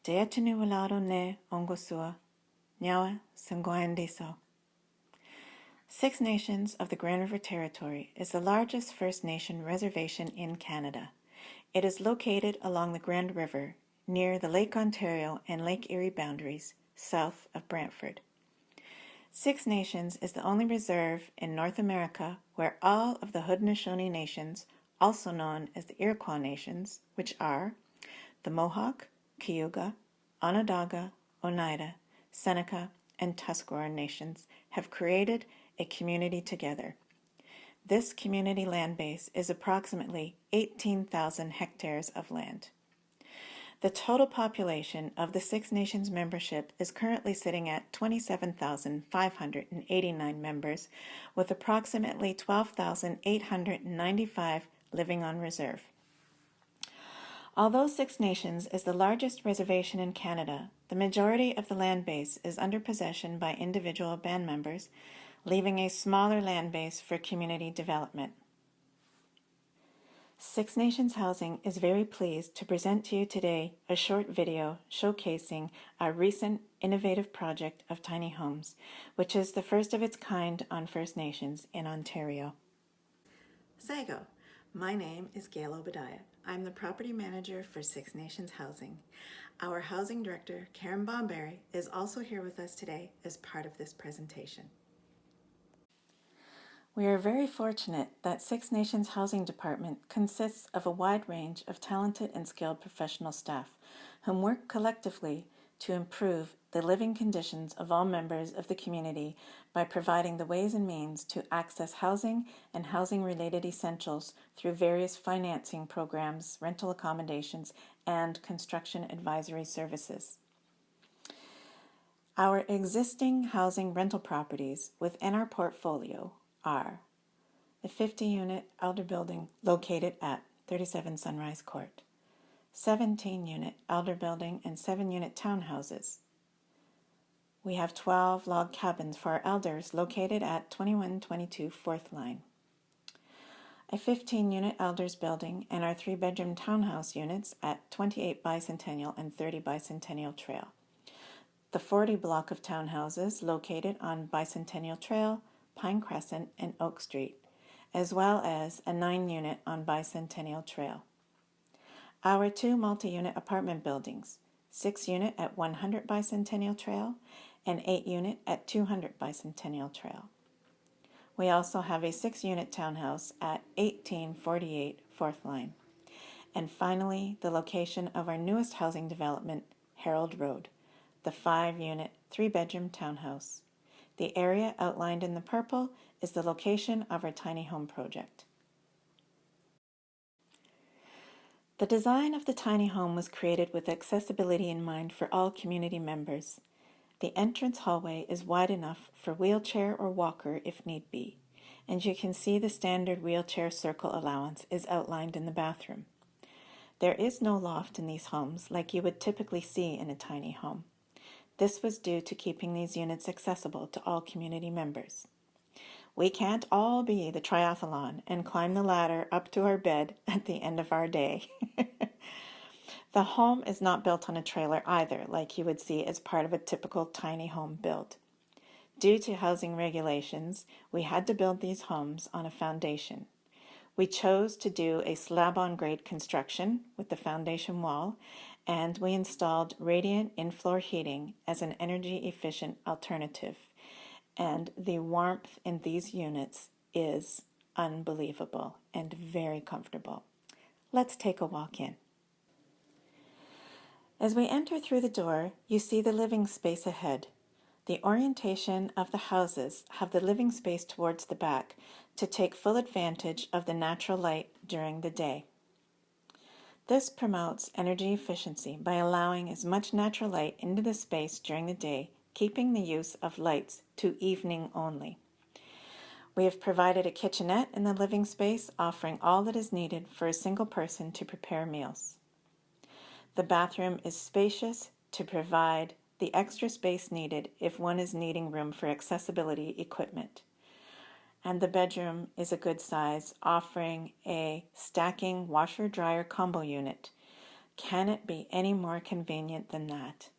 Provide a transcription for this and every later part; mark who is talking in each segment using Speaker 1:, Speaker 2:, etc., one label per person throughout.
Speaker 1: Te atinu walado ne ongosua, nyawa sangoandeso. Six Nations of the Grand River Territory is the largest First Nation reservation in Canada. It is located along the Grand River, near the Lake Ontario and Lake Erie boundaries, south of Brantford. Six Nations is the only reserve in North America where all of the Haudenosaunee nations, also known as the Iroquois nations, which are the Mohawk, Cayuga, Onondaga, Oneida, Seneca, and Tuscarora nations, have created a community together. This community land base is approximately 18,000 hectares of land. The total population of the Six Nations membership is currently sitting at 27,589 members, with approximately 12,895 living on reserve. Although Six Nations is the largest reservation in Canada, the majority of the land base is under possession by individual band members, leaving a smaller land base for community development. Six Nations Housing is very pleased to present to you today a short video showcasing our recent innovative project of tiny homes, which is the first of its kind on First Nations in Ontario. Saigo, my name is Gail Obadiah. I'm the property manager for Six Nations Housing. Our housing director, Karen Bomberry, is also here with us today as part of this presentation. We are very fortunate that Six Nations Housing Department consists of a wide range of talented and skilled professional staff whom work collectively to improve the living conditions of all members of the community by providing the ways and means to access housing and housing-related essentials through various financing programs, rental accommodations, and construction advisory services. Our existing housing rental properties within our portfolio are the 50-unit elder building located at 37 Sunrise Court, 17-unit elder building and 7-unit townhouses. We have 12 log cabins for our elders located at 2122 4th Line, a 15-unit elders building and our 3-bedroom townhouse units at 28 Bicentennial and 30 Bicentennial Trail, the 40 block of townhouses located on Bicentennial Trail, Pine Crescent, and Oak Street, as well as a 9-unit on Bicentennial Trail. Our 2 multi-unit apartment buildings, 6-unit at 100 Bicentennial Trail and 8-unit at 200 Bicentennial Trail. We also have a 6-unit townhouse at 1848 4th Line. And finally, the location of our newest housing development, Herald Road, the 5-unit, 3-bedroom townhouse. The area outlined in the purple is the location of our tiny home project. The design of the tiny home was created with accessibility in mind for all community members. The entrance hallway is wide enough for wheelchair or walker if need be, and you can see the standard wheelchair circle allowance is outlined in the bathroom. There is no loft in these homes like you would typically see in a tiny home. This was due to keeping these units accessible to all community members. We can't all be the triathlon and climb the ladder up to our bed at the end of our day. The home is not built on a trailer either, like you would see as part of a typical tiny home build. Due to housing regulations, we had to build these homes on a foundation. We chose to do a slab-on-grade construction with the foundation wall, and we installed radiant in-floor heating as an energy-efficient alternative. And the warmth in these units is unbelievable and very comfortable. Let's take a walk in. As we enter through the door, you see the living space ahead. The orientation of the houses have the living space towards the back to take full advantage of the natural light during the day. This promotes energy efficiency by allowing as much natural light into the space during the day, keeping the use of lights to evening only. We have provided a kitchenette in the living space, offering all that is needed for a single person to prepare meals. The bathroom is spacious to provide the extra space needed if one is needing room for accessibility equipment. And the bedroom is a good size, offering a stacking washer-dryer combo unit Can it be any more convenient than that?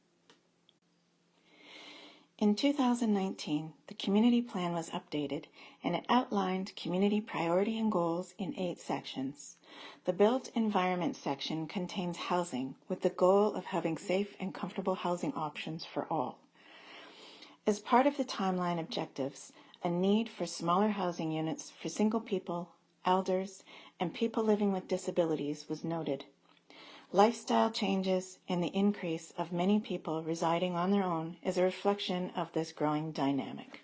Speaker 1: In 2019, the community plan was updated and it outlined community priority and goals in 8 sections. The built environment section contains housing with the goal of having safe and comfortable housing options for all. As part of the timeline objectives, a need for smaller housing units for single people, elders, and people living with disabilities was noted. Lifestyle changes and the increase of many people residing on their own is a reflection of this growing dynamic.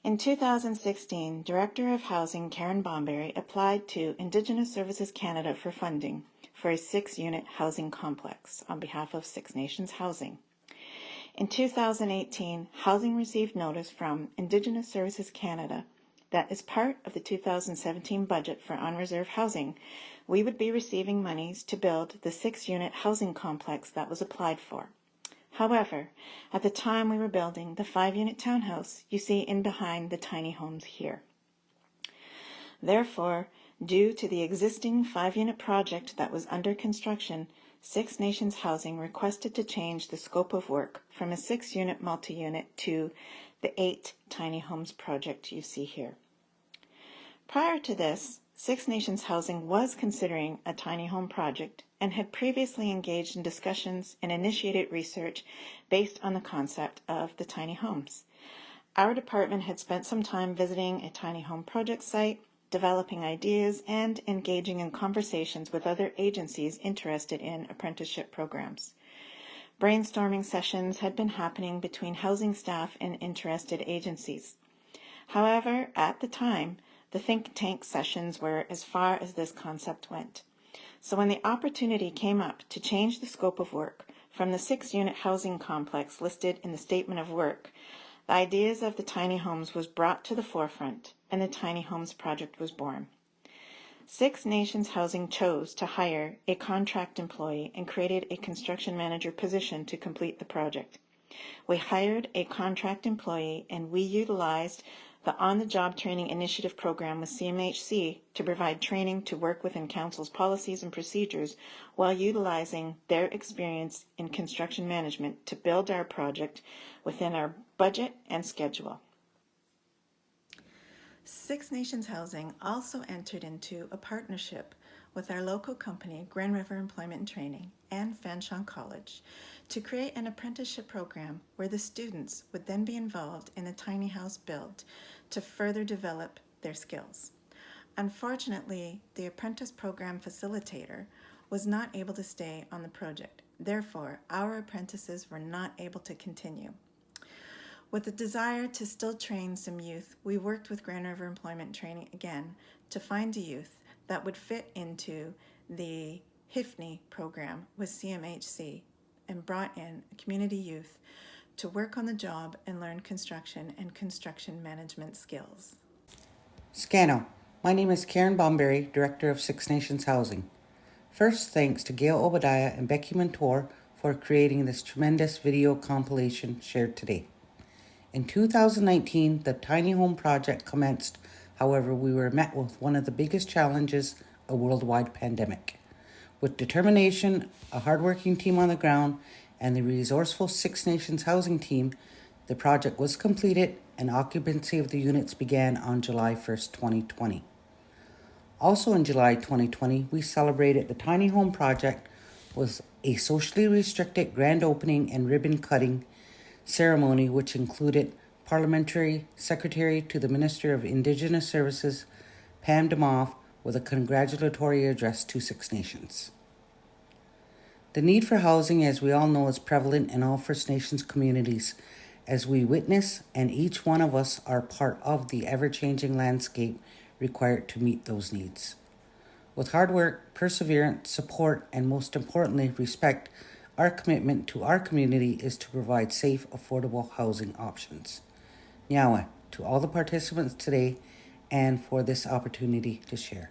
Speaker 1: In 2016, Director of Housing Karen Bomberry applied to Indigenous Services Canada for funding for a 6-unit housing complex on behalf of Six Nations Housing. In 2018, Housing received notice from Indigenous Services Canada that as part of the 2017 budget for on-reserve housing, we would be receiving monies to build the 6-unit housing complex that was applied for. However, at the time we were building the 5-unit townhouse you see in behind the tiny homes here. Therefore, due to the existing 5-unit project that was under construction, Six Nations Housing requested to change the scope of work from a 6-unit multi-unit to the 8 tiny homes project you see here. Prior to this, Six Nations Housing was considering a tiny home project and had previously engaged in discussions and initiated research based on the concept of the tiny homes. Our department had spent some time visiting a tiny home project site, developing ideas, and engaging in conversations with other agencies interested in apprenticeship programs. Brainstorming sessions had been happening between housing staff and interested agencies. However, at the time, the think tank sessions were as far as this concept went. So when the opportunity came up to change the scope of work from the 6-unit housing complex listed in the statement of work, the ideas of the tiny homes was brought to the forefront and the tiny homes project was born. Six Nations Housing chose to hire a contract employee and created a construction manager position to complete the project. We hired a contract employee and we utilized the on-the-job training initiative program with FNHC to provide training to work within Council's policies and procedures while utilizing their experience in construction management to build our project within our budget and schedule. Six Nations Housing also entered into a partnership with our local company, Grand River Employment and Training, and Fanshawe College to create an apprenticeship program where the students would then be involved in a tiny house build to further develop their skills. Unfortunately, the apprentice program facilitator was not able to stay on the project. Therefore, our apprentices were not able to continue. With the desire to still train some youth, we worked with Grand River Employment Training again to find a youth that would fit into the HIFNI program with CMHC and brought in a community youth to work on the job and learn construction and construction management skills.
Speaker 2: Scano. My name is Karen Bomberry, Director of Six Nations Housing. First, thanks to Gail Obadiah and Becky Montour for creating this tremendous video compilation shared today. In 2019, the Tiny Home Project commenced. However, we were met with one of the biggest challenges, a worldwide pandemic. With determination, a hardworking team on the ground, and the resourceful Six Nations Housing team, the project was completed and occupancy of the units began on July 1st, 2020. Also in July 2020, we celebrated the Tiny Home Project with a socially restricted grand opening and ribbon cutting ceremony, which included Parliamentary Secretary to the Minister of Indigenous Services, Pam DeMoff, with a congratulatory address to Six Nations. The need for housing, as we all know, is prevalent in all First Nations communities, as we witness and each one of us are part of the ever-changing landscape required to meet those needs. With hard work, perseverance, support, and most importantly, respect, our commitment to our community is to provide safe, affordable housing options. Nyawa to all the participants today and for this opportunity to share.